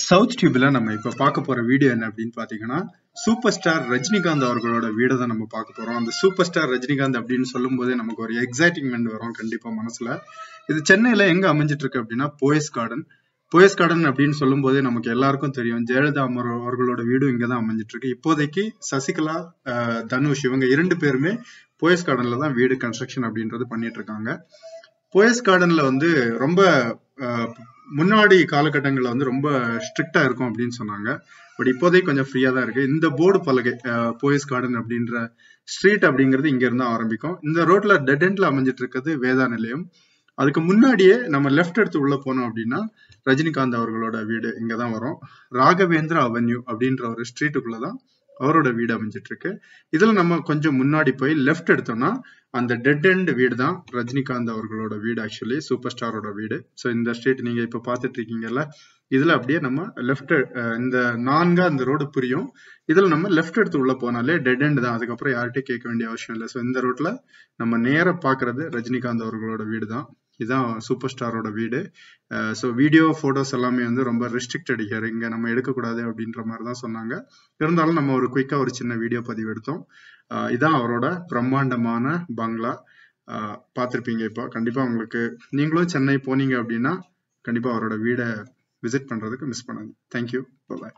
South டியூப்ல நம்ம இப்ப பார்க்க போற வீடியோ என்ன அப்படின்னு பாத்தீங்கன்னா, சூப்பர் ஸ்டார் ரஜினிகாந்த் அவர்களோட வீடை தான் நம்ம பார்க்க போறோம். அந்த சூப்பர் ஸ்டார் ரஜினிகாந்த் அப்படின்னு சொல்லும் போதே நமக்கு ஒரு எக்ஸைட்டிங்மெண்ட் வரும் கண்டிப்பா மனசுல. இது சென்னையில எங்க அமைஞ்சிட்டு இருக்கு அப்படின்னா போயஸ் கார்டன். போயஸ் கார்டன் அப்படின்னு சொல்லும் போதே நமக்கு எல்லாருக்கும் தெரியும், ஜெயலலிதா அவர்களோட வீடும் இங்கதான் அமைஞ்சிட்டு இருக்கு. இப்போதைக்கு சசிகலா, தனுஷ் இவங்க 2 பேருமே போயஸ் கார்டன்ல தான் வீடு கன்ஸ்ட்ரக்ஷன் அப்படின்றது பண்ணிட்டு இருக்காங்க. போயஸ் கார்டன்ல வந்து ரொம்ப முன்னாடி காலகட்டங்கள்ல வந்து ரொம்ப ஸ்ட்ரிக்டா இருக்கும் அப்படின்னு சொன்னாங்க. பட் இப்போதைக்கு கொஞ்சம் ஃப்ரீயா தான் இருக்கு. இந்த போர்டு பலகை போயஸ் கார்டன் அப்படின்ற ஸ்ட்ரீட் அப்படிங்கிறது இங்க இருந்தா ஆரம்பிக்கும். இந்த ரோட்ல டெட் எண்ட்ல அமைஞ்சிட்டு இருக்கிறது வேதா நிலையம். அதுக்கு முன்னாடியே நம்ம லெஃப்ட் எடுத்து உள்ள போனோம் அப்படின்னா ரஜினிகாந்த் அவர்களோட வீடு இங்கதான் வரும். ராகவேந்திர அவென்யூ அப்படின்ற ஒரு ஸ்ட்ரீட்டுக்குள்ளதான் அவரோட வீடு அமைஞ்சிட்டு இருக்கு. இதுல நம்ம கொஞ்சம் முன்னாடி போய் லெஃப்ட் எடுத்தோம்னா அந்த டெட் எண்ட் வீடு தான் ரஜினிகாந்த் அவர்களோட வீடு, ஆக்சுவலி சூப்பர் ஸ்டாரோட வீடு. ஸோ இந்த ஸ்ட்ரீட் நீங்க இப்ப பாத்துட்டு இருக்கீங்கல்ல, இதுல அப்படியே நம்ம லெஃப்ட், இந்த 4 அந்த ரோடு புரியும். இதுல நம்ம லெஃப்ட் எடுத்து உள்ள போனாலே டெட் எண்ட் தான். அதுக்கப்புறம் யார்கிட்டயும் கேட்க வேண்டிய அவசியம் இல்லை. ஸோ இந்த ரோட்ல நம்ம நேர பாக்குறது ரஜினிகாந்த் அவர்களோட வீடு தான். இதுதான் சூப்பர் ஸ்டாரோட வீடு. ஸோ வீடியோ போட்டோஸ் எல்லாமே வந்து ரொம்ப ரெஸ்ட்ரிக்டட் இங்க நம்ம எடுக்கக்கூடாது அப்படின்ற மாதிரி தான் சொன்னாங்க. இருந்தாலும் நம்ம ஒரு குயிக்கா ஒரு சின்ன வீடியோ பதிவு எடுத்தோம். இதான் அவரோட பிரம்மாண்டமான பங்களா. பார்த்துருப்பீங்க. இப்போ கண்டிப்பா உங்களுக்கு, நீங்களும் சென்னை போனீங்க அப்படின்னா கண்டிப்பா அவரோட வீடை விசிட் பண்றதுக்கு மிஸ் பண்ணாதீங்க. தேங்க்யூ, பாய்.